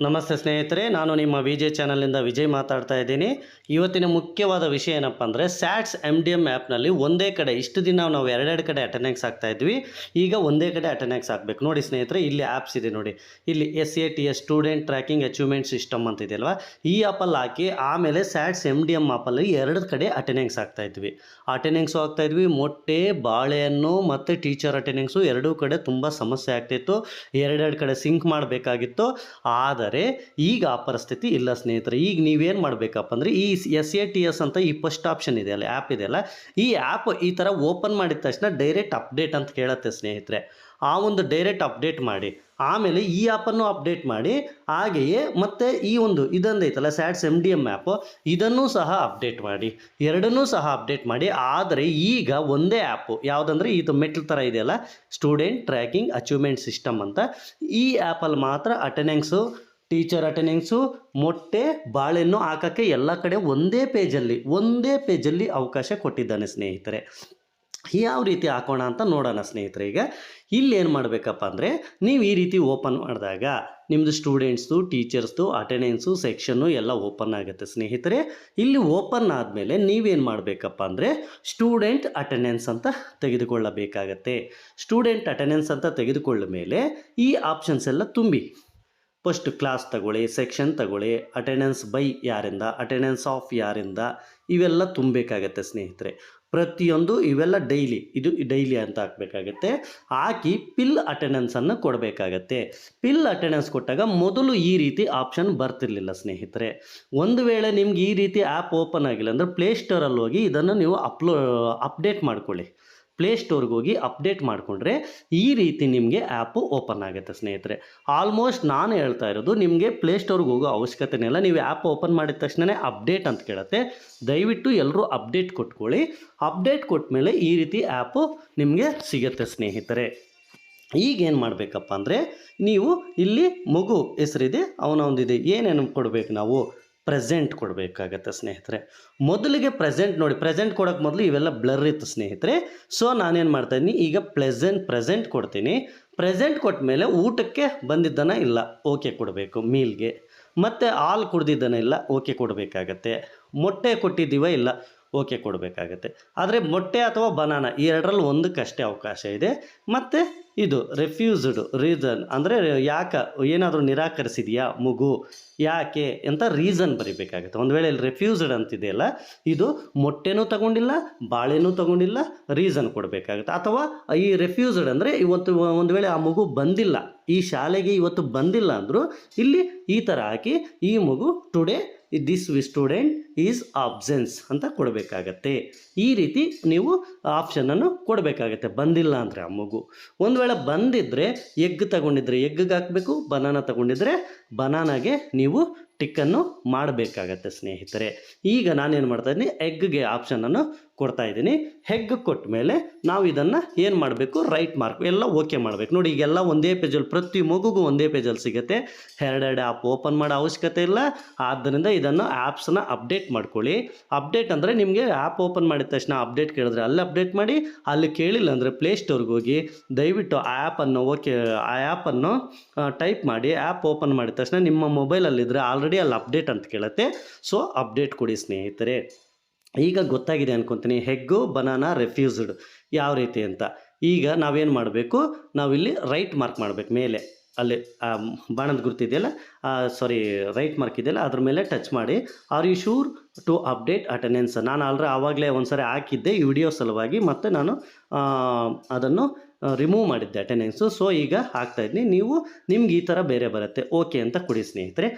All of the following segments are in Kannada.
ನಮಸ್ತೆ ಸ್ನೇಹಿತರೆ, ನಾನು ನಿಮ್ಮ ವಿಜಯ್ ಚಾನಲ್ನಿಂದ ವಿಜಯ್ ಮಾತಾಡ್ತಾ ಇದ್ದೀನಿ. ಇವತ್ತಿನ ಮುಖ್ಯವಾದ ವಿಷಯ ಏನಪ್ಪ ಅಂದರೆ ಸ್ಯಾಟ್ಸ್ MDM ಆ್ಯಪ್ನಲ್ಲಿ ಒಂದೇ ಕಡೆ ಇಷ್ಟು ದಿನ ನಾವು ಎರಡೆರಡು ಕಡೆ ಅಟೆಂಡೆನ್ಸ್ ಆಗ್ತಾ ಇದ್ವಿ. ಈಗ ಒಂದೇ ಕಡೆ ಅಟೆಂಡೆನ್ಸ್ ಆಗಬೇಕು. ನೋಡಿ ಸ್ನೇಹಿತರೆ, ಇಲ್ಲಿ ಆ್ಯಪ್ಸ್ ಇದೆ ನೋಡಿ, ಇಲ್ಲಿ SATS student tracking achievement system ಅಂತ ಇದೆಯಲ್ವಾ, ಈ ಆ್ಯಪಲ್ಲಿ ಹಾಕಿ ಆಮೇಲೆ ಸ್ಯಾಟ್ಸ್ MDM ಆ್ಯಪಲ್ಲಿ ಎರಡು ಕಡೆ ಅಟೆಂಡೆನ್ಸ್ ಆಗ್ತಾ ಇದ್ವಿ. ಅಟೆಂಡೆನ್ಸು ಆಗ್ತಾ ಇದ್ವಿ, ಮೊಟ್ಟೆ ಬಾಳೆಹಣ್ಣು ಮತ್ತು ಟೀಚರ್ ಅಟೆಂಡೆನ್ಸು ಎರಡೂ ಕಡೆ ತುಂಬ ಸಮಸ್ಯೆ ಆಗ್ತಿತ್ತು. ಎರಡೆರಡು ಕಡೆ ಸಿಂಕ್ ಮಾಡಬೇಕಾಗಿತ್ತು. ಆದರೆ ಈಗ ಆ ಪರಿಸ್ಥಿತಿ ಇಲ್ಲ ಸ್ನೇಹಿತರೆ. ಈಗ ನೀವೇನು ಮಾಡಬೇಕಪ್ಪ ಅಂದರೆ ಈ SATS ಅಂತ ಈ ಫಸ್ಟ್ ಆಪ್ಷನ್ ಇದೆಯಲ್ಲ, ಆ್ಯಪ್ ಇದೆಯಲ್ಲ, ಈ ಆ್ಯಪ್ ಈ ಥರ ಓಪನ್ ಮಾಡಿದ ತಕ್ಷಣ ಡೈರೆಕ್ಟ್ ಅಪ್ಡೇಟ್ ಅಂತ ಕೇಳುತ್ತೆ ಸ್ನೇಹಿತರೆ. ಆ ಒಂದು ಡೈರೆಕ್ಟ್ ಅಪ್ಡೇಟ್ ಮಾಡಿ, ಆಮೇಲೆ ಈ ಆ್ಯಪನ್ನು ಅಪ್ಡೇಟ್ ಮಾಡಿ, ಹಾಗೆಯೇ ಮತ್ತು ಈ ಒಂದು ಇದೊಂದೈತಲ್ಲ ಸ್ಯಾಟ್ಸ್ MDM ಆ್ಯಪು, ಇದನ್ನೂ ಸಹ ಅಪ್ಡೇಟ್ ಮಾಡಿ, ಎರಡನ್ನೂ ಸಹ ಅಪ್ಡೇಟ್ ಮಾಡಿ. ಆದರೆ ಈಗ ಒಂದೇ ಆ್ಯಪು ಯಾವುದಂದರೆ ಇದು ಮೆಟ್ಲ್ ಥರ ಇದೆಯಲ್ಲ, ಸ್ಟೂಡೆಂಟ್ ಟ್ರ್ಯಾಕಿಂಗ್ ಅಚೀವ್ಮೆಂಟ್ ಸಿಸ್ಟಮ್ ಅಂತ, ಈ ಆ್ಯಪಲ್ಲಿ ಮಾತ್ರ ಅಟೆಂಡೆನ್ಸು, ಟೀಚರ್ ಅಟೆಂಡೆನ್ಸು, ಮೊಟ್ಟೆ ಬಾಳೆಹಣ್ಣು ಹಾಕೋಕ್ಕೆ ಎಲ್ಲ ಕಡೆ ಒಂದೇ ಪೇಜಲ್ಲಿ ಅವಕಾಶ ಕೊಟ್ಟಿದ್ದಾನೆ ಸ್ನೇಹಿತರೆ. ಯಾವ ರೀತಿ ಹಾಕೋಣ ಅಂತ ನೋಡೋಣ ಸ್ನೇಹಿತರೆ. ಈಗ ಇಲ್ಲಿ ಏನು ಮಾಡಬೇಕಪ್ಪ ಅಂದರೆ, ನೀವು ಈ ರೀತಿ ಓಪನ್ ಮಾಡಿದಾಗ ನಿಮ್ಮದು ಸ್ಟೂಡೆಂಟ್ಸು, ಟೀಚರ್ಸ್ದು ಅಟೆಂಡೆನ್ಸು ಸೆಕ್ಷನ್ನು ಎಲ್ಲ ಓಪನ್ ಆಗುತ್ತೆ ಸ್ನೇಹಿತರೆ. ಇಲ್ಲಿ ಓಪನ್ ಆದಮೇಲೆ ನೀವೇನು ಮಾಡಬೇಕಪ್ಪ ಅಂದರೆ ಸ್ಟೂಡೆಂಟ್ ಅಟೆಂಡೆನ್ಸ್ ಅಂತ ತೆಗೆದುಕೊಳ್ಳಬೇಕಾಗತ್ತೆ. ಸ್ಟೂಡೆಂಟ್ ಅಟೆಂಡೆನ್ಸ್ ಅಂತ ತೆಗೆದುಕೊಳ್ಳ ಮೇಲೆ ಈ ಆಪ್ಷನ್ಸ್ ಎಲ್ಲ ತುಂಬಿ, ಫಸ್ಟ್ ಕ್ಲಾಸ್ ತಗೊಳ್ಳಿ, ಸೆಕ್ಷನ್ ತಗೊಳ್ಳಿ, ಅಟೆಂಡೆನ್ಸ್ ಬೈ ಯಾರಿಂದ, ಅಟೆಂಡೆನ್ಸ್ ಆಫ್ ಯಾರಿಂದ, ಇವೆಲ್ಲ ತುಂಬಬೇಕಾಗತ್ತೆ ಸ್ನೇಹಿತರೆ. ಪ್ರತಿಯೊಂದು ಇವೆಲ್ಲ ಇದು ಡೈಲಿ ಅಂತ ಹಾಕಬೇಕಾಗತ್ತೆ. ಹಾಕಿ ಪಿಲ್ ಅಟೆಂಡೆನ್ಸನ್ನು ಕೊಡಬೇಕಾಗತ್ತೆ. ಪಿಲ್ ಅಟೆಂಡೆನ್ಸ್ ಕೊಟ್ಟಾಗ ಮೊದಲು ಈ ರೀತಿ ಆಪ್ಷನ್ ಬರ್ತಿರ್ಲಿಲ್ಲ ಸ್ನೇಹಿತರೆ. ಒಂದು ವೇಳೆ ನಿಮ್ಗೆ ಈ ರೀತಿ ಆ್ಯಪ್ ಓಪನ್ ಆಗಿಲ್ಲ ಅಂದರೆ ಪ್ಲೇಸ್ಟೋರಲ್ಲಿ ಹೋಗಿ ಇದನ್ನು ನೀವು ಅಪ್ಡೇಟ್ ಮಾಡ್ಕೊಳ್ಳಿ. ಪ್ಲೇಸ್ಟೋರ್ಗೆ ಹೋಗಿ ಅಪ್ಡೇಟ್ ಮಾಡಿಕೊಂಡ್ರೆ ಈ ರೀತಿ ನಿಮಗೆ ಆ್ಯಪು ಓಪನ್ ಆಗುತ್ತೆ ಸ್ನೇಹಿತರೆ. ಆಲ್ಮೋಸ್ಟ್ ನಾನು ಹೇಳ್ತಾ ಇರೋದು, ನಿಮಗೆ ಪ್ಲೇಸ್ಟೋರ್ಗೆ ಹೋಗೋ ಅವಶ್ಯಕತೆನೇ ಇಲ್ಲ. ನೀವು ಆ್ಯಪ್ ಓಪನ್ ಮಾಡಿದ ತಕ್ಷಣವೇ ಅಪ್ಡೇಟ್ ಅಂತ ಕೇಳುತ್ತೆ. ದಯವಿಟ್ಟು ಎಲ್ಲರೂ ಅಪ್ಡೇಟ್ ಕೊಟ್ಕೊಳ್ಳಿ. ಅಪ್ಡೇಟ್ ಕೊಟ್ಟ ಮೇಲೆ ಈ ರೀತಿ ಆ್ಯಪು ನಿಮಗೆ ಸಿಗುತ್ತೆ ಸ್ನೇಹಿತರೆ. ಈಗೇನು ಮಾಡಬೇಕಪ್ಪ ಅಂದರೆ, ನೀವು ಇಲ್ಲಿ ಮಗು ಹೆಸರಿದೆ, ಅವನೊಂದಿದೆ, ಏನೇನು ಕೊಡಬೇಕು ನಾವು, ಪ್ರೆಸೆಂಟ್ ಕೊಡಬೇಕಾಗತ್ತೆ ಸ್ನೇಹಿತರೆ. ಮೊದಲಿಗೆ ಪ್ರೆಸೆಂಟ್ ನೋಡಿ, ಪ್ರೆಸೆಂಟ್ ಕೊಡೋಕ್ಕೆ ಮೊದಲು ಇವೆಲ್ಲ ಬ್ಲರ್ ಇತ್ತು ಸ್ನೇಹಿತರೆ. ಸೊ ನಾನೇನು ಮಾಡ್ತಾಯಿದ್ದೀನಿ, ಈಗ ಪ್ರೆಸೆಂಟ್ ಕೊಡ್ತೀನಿ. ಪ್ರೆಸೆಂಟ್ ಕೊಟ್ಟ ಮೇಲೆ ಊಟಕ್ಕೆ ಬಂದಿದ್ದಾನ ಇಲ್ಲ, ಓಕೆ ಕೊಡಬೇಕು. ಮೀಲ್ಗೆ ಮತ್ತು ಹಾಲು ಕುಡ್ದಿದ್ದಾನ ಇಲ್ಲ, ಓಕೆ ಕೊಡಬೇಕಾಗತ್ತೆ. ಮೊಟ್ಟೆ ಕೊಟ್ಟಿದ್ದೀವ ಇಲ್ಲ, ಓಕೆ ಕೊಡಬೇಕಾಗತ್ತೆ. ಆದರೆ ಮೊಟ್ಟೆ ಅಥವಾ ಬನಾನಾ ಈ ಎರಡರಲ್ಲಿ ಒಂದಕ್ಕಷ್ಟೇ ಅವಕಾಶ ಇದೆ. ಮತ್ತು ಇದು ರೆಫ್ಯೂಸ್ಡ್ ರೀಸನ್ ಅಂದರೆ ಯಾಕೆ ಏನಾದರೂ ನಿರಾಕರಿಸಿದೆಯಾ ಮಗು, ಯಾಕೆ ಅಂತ ರೀಸನ್ ಬರಿಬೇಕಾಗುತ್ತೆ. ಒಂದು ವೇಳೆ ಇಲ್ಲಿ ರೆಫ್ಯೂಸ್ಡ್ ಅಂತಿದೆಯಲ್ಲ, ಇದು ಮೊಟ್ಟೆನೂ ತಗೊಂಡಿಲ್ಲ, ಬಾಳೆನೂ ತಗೊಂಡಿಲ್ಲ, ರೀಸನ್ ಕೊಡಬೇಕಾಗುತ್ತೆ. ಅಥವಾ ಈ ರೆಫ್ಯೂಸ್ಡ್ ಅಂದರೆ ಇವತ್ತು ಒಂದು ವೇಳೆ ಆ ಮಗು ಬಂದಿಲ್ಲ, ಈ ಶಾಲೆಗೆ ಇವತ್ತು ಬಂದಿಲ್ಲ ಅಂದರೂ ಇಲ್ಲಿ ಈ ಥರ ಹಾಕಿ ಈ ಮಗು today this student is absence ಅಂತ ಕೊಡಬೇಕಾಗತ್ತೆ. ಈ ರೀತಿ ನೀವು ಆಪ್ಷನನ್ನು ಕೊಡಬೇಕಾಗತ್ತೆ. ಬಂದಿಲ್ಲ ಅಂದರೆ ಆ ಮಗು, ಒಂದು ವೇಳೆ ಬಂದಿದ್ದರೆ ಎಗ್ ತಗೊಂಡಿದ್ರೆ ಎಗ್ಗೆ ಹಾಕಬೇಕು, ಬನಾನಾ ತಗೊಂಡಿದ್ರೆ ಬನಾನಾಗೆ ನೀವು ಟಿಕ್ಕನ್ನು ಮಾಡಬೇಕಾಗತ್ತೆ ಸ್ನೇಹಿತರೆ. ಈಗ ನಾನೇನು ಮಾಡ್ತಾಯಿದ್ದೀನಿ, ಎಗ್ಗೆ ಆಪ್ಷನನ್ನು ಕೊಡ್ತಾ ಇದ್ದೀನಿ. ಹೆಗ್ ಕೊಟ್ಟ ಮೇಲೆ ನಾವು ಇದನ್ನು ಏನು ಮಾಡಬೇಕು, ರೈಟ್ ಮಾರ್ಕ್ ಎಲ್ಲ ಓಕೆ ಮಾಡಬೇಕು. ನೋಡಿ, ಈಗೆಲ್ಲ ಒಂದೇ ಪೇಜಲ್ಲಿ, ಪ್ರತಿ ಮಗುಗೂ ಒಂದೇ ಪೇಜಲ್ಲಿ ಸಿಗುತ್ತೆ. ಎರಡೆರಡು ಆ್ಯಪ್ ಓಪನ್ ಮಾಡೋ ಅವಶ್ಯಕತೆ ಇಲ್ಲ. ಆದ್ದರಿಂದ ಇದನ್ನು ಆ್ಯಪ್ಸನ್ನ ಅಪ್ಡೇಟ್ ಮಾಡ್ಕೊಳ್ಳಿ. ಅಪ್ಡೇಟ್ ಅಂದರೆ ನಿಮಗೆ ಆ್ಯಪ್ ಓಪನ್ ಮಾಡಿದ ತಕ್ಷಣ ಅಪ್ಡೇಟ್ ಕೇಳಿದ್ರೆ ಅಲ್ಲಿ ಅಪ್ಡೇಟ್ ಮಾಡಿ, ಅಲ್ಲಿ ಕೇಳಿಲ್ಲ ಅಂದರೆ ಪ್ಲೇಸ್ಟೋರ್ಗೆ ಹೋಗಿ ದಯವಿಟ್ಟು ಆ ಆ್ಯಪನ್ನು ಟೈಪ್ ಮಾಡಿ. ಆ್ಯಪ್ ಓಪನ್ ಮಾಡಿದ ತಕ್ಷಣ ನಿಮ್ಮ ಮೊಬೈಲಲ್ಲಿದ್ದರೆ ಆಲ್ರೆಡಿ ಅಲ್ಲಿ ಅಪ್ಡೇಟ್ ಅಂತ ಕೇಳುತ್ತೆ. ಸೊ ಅಪ್ಡೇಟ್ ಕೊಡಿ ಸ್ನೇಹಿತರೆ. ಈಗ ಗೊತ್ತಾಗಿದೆ ಅನ್ಕೊತೀನಿ, ಹೆಗ್ಗು, ಬನಾನಾ, ರೆಫ್ಯೂಸ್ಡ್ ಯಾವ ರೀತಿ ಅಂತ. ಈಗ ನಾವೇನು ಮಾಡಬೇಕು, ನಾವಿಲ್ಲಿ ರೈಟ್ ಮಾರ್ಕ್ ಮಾಡಬೇಕು. ಮೇಲೆ ಅಲ್ಲಿ ಬಾಣದ ಗುರುತಿದೆಯಲ್ಲ, ರೈಟ್ ಮಾರ್ಕ್ ಇದೆಯಲ್ಲ, ಅದ್ರ ಮೇಲೆ ಟಚ್ ಮಾಡಿ. Are you sure to update attendance. ನಾನು ಆವಾಗಲೇ ಒಂದು ಸಾರಿ ಹಾಕಿದ್ದೆ ಈ ವಿಡಿಯೋ ಸಲುವಾಗಿ, ಮತ್ತು ನಾನು ಅದನ್ನು ರಿಮೂವ್ ಮಾಡಿದ್ದೆ ಅಟೆಂಡೆನ್ಸು. ಸೊ ಈಗ ಹಾಕ್ತಾಯಿದ್ದೀನಿ. ನಿಮ್ಗೆ ಈ ಥರ ಬೇರೆ ಬರುತ್ತೆ. ಓಕೆ ಅಂತ ಕೊಡಿ ಸ್ನೇಹಿತರೆ.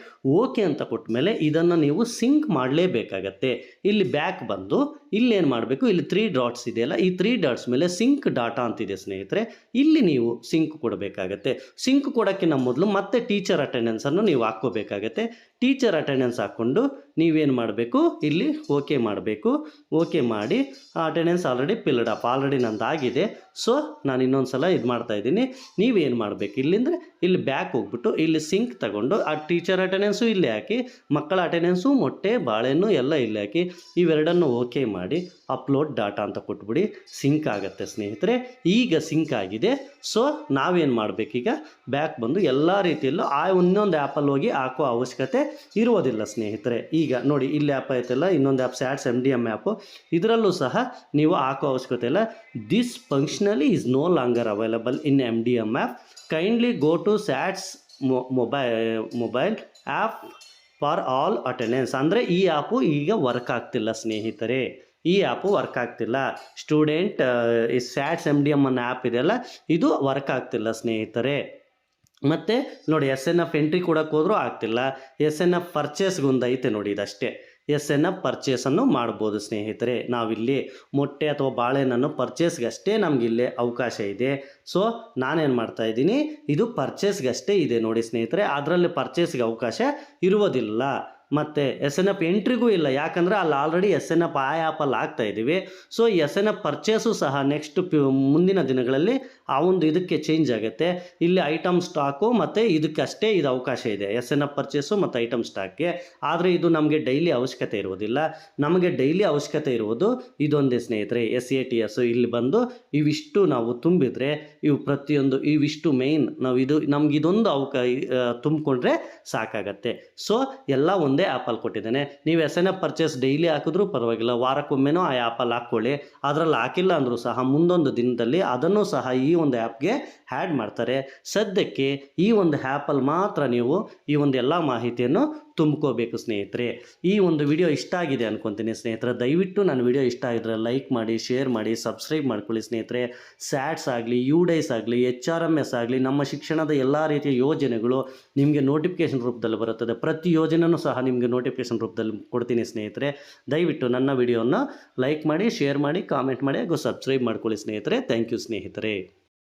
ಓಕೆ ಅಂತ ಕೊಟ್ಟ ಮೇಲೆ ಇದನ್ನು ನೀವು ಸಿಂಕ್ ಮಾಡಲೇಬೇಕಾಗತ್ತೆ. ಇಲ್ಲಿ ಬ್ಯಾಕ್ ಬಂದು ಇಲ್ಲೇನು ಮಾಡಬೇಕು, ಇಲ್ಲಿ 3 ಡಾಟ್ಸ್ ಇದೆಯಲ್ಲ, ಈ 3 ಡಾಟ್ಸ್ ಮೇಲೆ ಸಿಂಕ್ ಡಾಟಾ ಅಂತಿದೆ ಸ್ನೇಹಿತರೆ. ಇಲ್ಲಿ ನೀವು ಸಿಂಕ್ ಕೊಡಬೇಕಾಗತ್ತೆ. ಸಿಂಕ್ ಕೊಡೋಕ್ಕಿಂತ ಮೊದಲು ಮತ್ತೆ ಟೀಚರ್ ಅಟೆಂಡೆನ್ಸನ್ನು ನೀವು ಹಾಕ್ಕೋಬೇಕಾಗತ್ತೆ. ಟೀಚರ್ ಅಟೆಂಡೆನ್ಸ್ ಹಾಕ್ಕೊಂಡು ನೀವೇನು ಮಾಡಬೇಕು, ಇಲ್ಲಿ ಓಕೆ ಮಾಡಬೇಕು. ಓಕೆ ಮಾಡಿ, attendance already filled up, already ನಂದಾಗಿದೆ. ಸೊ ನಾನು ಇನ್ನೊಂದು ಸಲ ಇದು ಮಾಡ್ತಾಯಿದ್ದೀನಿ. ನೀವೇನು ಮಾಡಬೇಕು, ಇಲ್ಲಿಂದ ಇಲ್ಲಿ ಬ್ಯಾಕ್ ಹೋಗ್ಬಿಟ್ಟು ಇಲ್ಲಿ ಸಿಂಕ್ ತಗೊಂಡು ಆ ಟೀಚರ್ ಅಟೆಂಡೆನ್ಸು ಇಲ್ಲೇ ಹಾಕಿ, ಮಕ್ಕಳ ಅಟೆಂಡೆನ್ಸು, ಮೊಟ್ಟೆ, ಬಾಳೆಹಣ್ಣು ಎಲ್ಲ ಇಲ್ಲೇ ಹಾಕಿ ಇವೆರಡನ್ನು ಓಕೆ ಮಾಡಿ ಅಪ್ಲೋಡ್ ಡಾಟಾ ಅಂತ ಕೊಟ್ಬಿಡಿ. ಸಿಂಕ್ ಆಗುತ್ತೆ ಸ್ನೇಹಿತರೆ. ಈಗ ಸಿಂಕ್ ಆಗಿದೆ. ಸೊ ನಾವೇನು ಮಾಡಬೇಕೀಗ, ಬ್ಯಾಕ್ ಬಂದು ಎಲ್ಲ ರೀತಿಯಲ್ಲೂ ಆ ಇನ್ನೊಂದು ಆ್ಯಪಲ್ಲಿ ಹೋಗಿ ಹಾಕೋ ಅವಶ್ಯಕತೆ ಇರುವುದಿಲ್ಲ ಸ್ನೇಹಿತರೆ. ಈಗ ನೋಡಿ, ಇಲ್ಲಿ ಆ್ಯಪ್ ಐತಲ್ಲ, ಇನ್ನೊಂದು ಆ್ಯಪ್ ಸ್ಯಾಟ್ಸ್ MDM ಆ್ಯಪು, ಇದರಲ್ಲೂ ಸಹ ನೀವು ಹಾಕೋ ಅವಶ್ಯಕತೆ ಇಲ್ಲ. This functionally is no longer available in MDM app. Kindly go to SATS mobile app for all attendance. ಅಂದರೆ ಈ ಆ್ಯಪು ಈಗ ವರ್ಕ್ ಆಗ್ತಿಲ್ಲ ಸ್ನೇಹಿತರೆ, ಈ ಆ್ಯಪು ವರ್ಕ್ ಆಗ್ತಿಲ್ಲ. ಸ್ಟೂಡೆಂಟ್ ಈ ಸ್ಯಾಟ್ಸ್ MDM ಅನ್ನೋ ಆ್ಯಪ್ ಇದೆಯಲ್ಲ, ಇದು ವರ್ಕ್ ಆಗ್ತಿಲ್ಲ ಸ್ನೇಹಿತರೆ. ಮತ್ತು ನೋಡಿ, SNF ಎಂಟ್ರಿ ಕೊಡೋಕೆ ಹೋದರೂ ಆಗ್ತಿಲ್ಲ. SNF ಪರ್ಚೇಸ್ಗೆ ಒಂದು ಐತೆ ನೋಡಿ, ಇದಷ್ಟೇ. SNF ಪರ್ಚೇಸನ್ನು ಮಾಡ್ಬೋದು ಸ್ನೇಹಿತರೆ. ನಾವಿಲ್ಲಿ ಮೊಟ್ಟೆ ಅಥವಾ ಬಾಳೆಹಣ್ಣನ್ನು ಪರ್ಚೇಸ್ಗಷ್ಟೇ ನಮಗಿಲ್ಲೇ ಅವಕಾಶ ಇದೆ. ಸೊ ನಾನೇನು ಮಾಡ್ತಾಯಿದ್ದೀನಿ, ಇದು ಪರ್ಚೇಸ್ಗಷ್ಟೇ ಇದೆ ನೋಡಿ ಸ್ನೇಹಿತರೆ. ಅದರಲ್ಲಿ ಪರ್ಚೇಸ್ಗೆ ಅವಕಾಶ ಇರುವುದಿಲ್ಲ. ಮತ್ತು SNF ಎಂಟ್ರಿಗೂ ಇಲ್ಲ, ಯಾಕಂದರೆ ಅಲ್ಲಿ ಆಲ್ರೆಡಿ SNF ಆ ಆ್ಯಪಲ್ಲಿ ಆಗ್ತಾಯಿದ್ದೀವಿ. ಸೊ SNF ಪರ್ಚೇಸು ಸಹ ನೆಕ್ಸ್ಟ್ ಮುಂದಿನ ದಿನಗಳಲ್ಲಿ ಆ ಒಂದು ಇದಕ್ಕೆ ಚೇಂಜ್ ಆಗುತ್ತೆ. ಇಲ್ಲಿ ಐಟಮ್ ಸ್ಟಾಕು ಮತ್ತು ಇದಕ್ಕಷ್ಟೇ ಇದು ಅವಕಾಶ ಇದೆ, SNF ಪರ್ಚೇಸು ಮತ್ತು ಐಟಮ್ ಸ್ಟಾಕ್ಗೆ. ಆದರೆ ಇದು ನಮಗೆ ಡೈಲಿ ಅವಶ್ಯಕತೆ ಇರುವುದಿಲ್ಲ. ನಮಗೆ ಡೈಲಿ ಅವಶ್ಯಕತೆ ಇರುವುದು ಇದೊಂದೇ ಸ್ನೇಹಿತರೆ, SATS. ಇಲ್ಲಿ ಬಂದು ಇವಿಷ್ಟು ನಾವು ತುಂಬಿದರೆ ಇವು ಪ್ರತಿಯೊಂದು ಇವಿಷ್ಟು ಮೇಯ್ನ್ ನಾವು ನಮಗಿದೊಂದು ತುಂಬಿಕೊಂಡ್ರೆ ಸಾಕಾಗತ್ತೆ. ಸೊ ಎಲ್ಲ ಒಂದೇ ಆ್ಯಪಲ್ಲಿ ಕೊಟ್ಟಿದ್ದೇನೆ. ನೀವು SNF ಪರ್ಚೇಸ್ ಡೈಲಿ ಹಾಕಿದ್ರೂ ಪರವಾಗಿಲ್ಲ, ವಾರಕ್ಕೊಮ್ಮೆನೋ ಆ ಆ್ಯಪಲ್ಲಿ ಹಾಕ್ಕೊಳ್ಳಿ. ಅದರಲ್ಲಿ ಹಾಕಿಲ್ಲ ಅಂದರೂ ಸಹ ಮುಂದೊಂದು ದಿನದಲ್ಲಿ ಅದನ್ನು ಸಹ ಈ ಒಂದು ಆ್ಯಪ್ಗೆ ಆ್ಯಡ್ ಮಾಡ್ತಾರೆ. ಸದ್ಯಕ್ಕೆ ಈ ಒಂದು ಆ್ಯಪಲ್ಲಿ ಮಾತ್ರ ನೀವು ಈ ಒಂದು ಎಲ್ಲ ಮಾಹಿತಿಯನ್ನು ತುಂಬ್ಕೋಬೇಕು ಸ್ನೇಹಿತರೆ. ಈ ಒಂದು ವಿಡಿಯೋ ಇಷ್ಟ ಆಗಿದೆ ಅನ್ಕೊತೀನಿ ಸ್ನೇಹಿತರೆ. ದಯವಿಟ್ಟು ನನ್ನ ವಿಡಿಯೋ ಇಷ್ಟ ಆಗಿದ್ರೆ ಲೈಕ್ ಮಾಡಿ, ಶೇರ್ ಮಾಡಿ, ಸಬ್ಸ್ಕ್ರೈಬ್ ಮಾಡ್ಕೊಳ್ಳಿ ಸ್ನೇಹಿತರೆ. ಸ್ಯಾಟ್ಸ್ ಆಗಲಿ, UDIS ಆಗಲಿ, HRMS ಆಗಲಿ, ನಮ್ಮ ಶಿಕ್ಷಣದ ಎಲ್ಲ ರೀತಿಯ ಯೋಜನೆಗಳು ನಿಮಗೆ ನೋಟಿಫಿಕೇಷನ್ ರೂಪದಲ್ಲಿ ಬರುತ್ತದೆ. ಪ್ರತಿ ಯೋಜನೆಯೂ ಸಹ ನಿಮಗೆ ನೋಟಿಫಿಕೇಷನ್ ರೂಪದಲ್ಲಿ ಕೊಡ್ತೀನಿ ಸ್ನೇಹಿತರೆ. ದಯವಿಟ್ಟು ನನ್ನ ವಿಡಿಯೋನ ಲೈಕ್ ಮಾಡಿ, ಶೇರ್ ಮಾಡಿ, ಕಾಮೆಂಟ್ ಮಾಡಿ ಹಾಗೂ ಸಬ್ಸ್ಕ್ರೈಬ್ ಮಾಡ್ಕೊಳ್ಳಿ ಸ್ನೇಹಿತರೆ. ಥ್ಯಾಂಕ್ ಯು ಸ್ನೇಹಿತರೆ.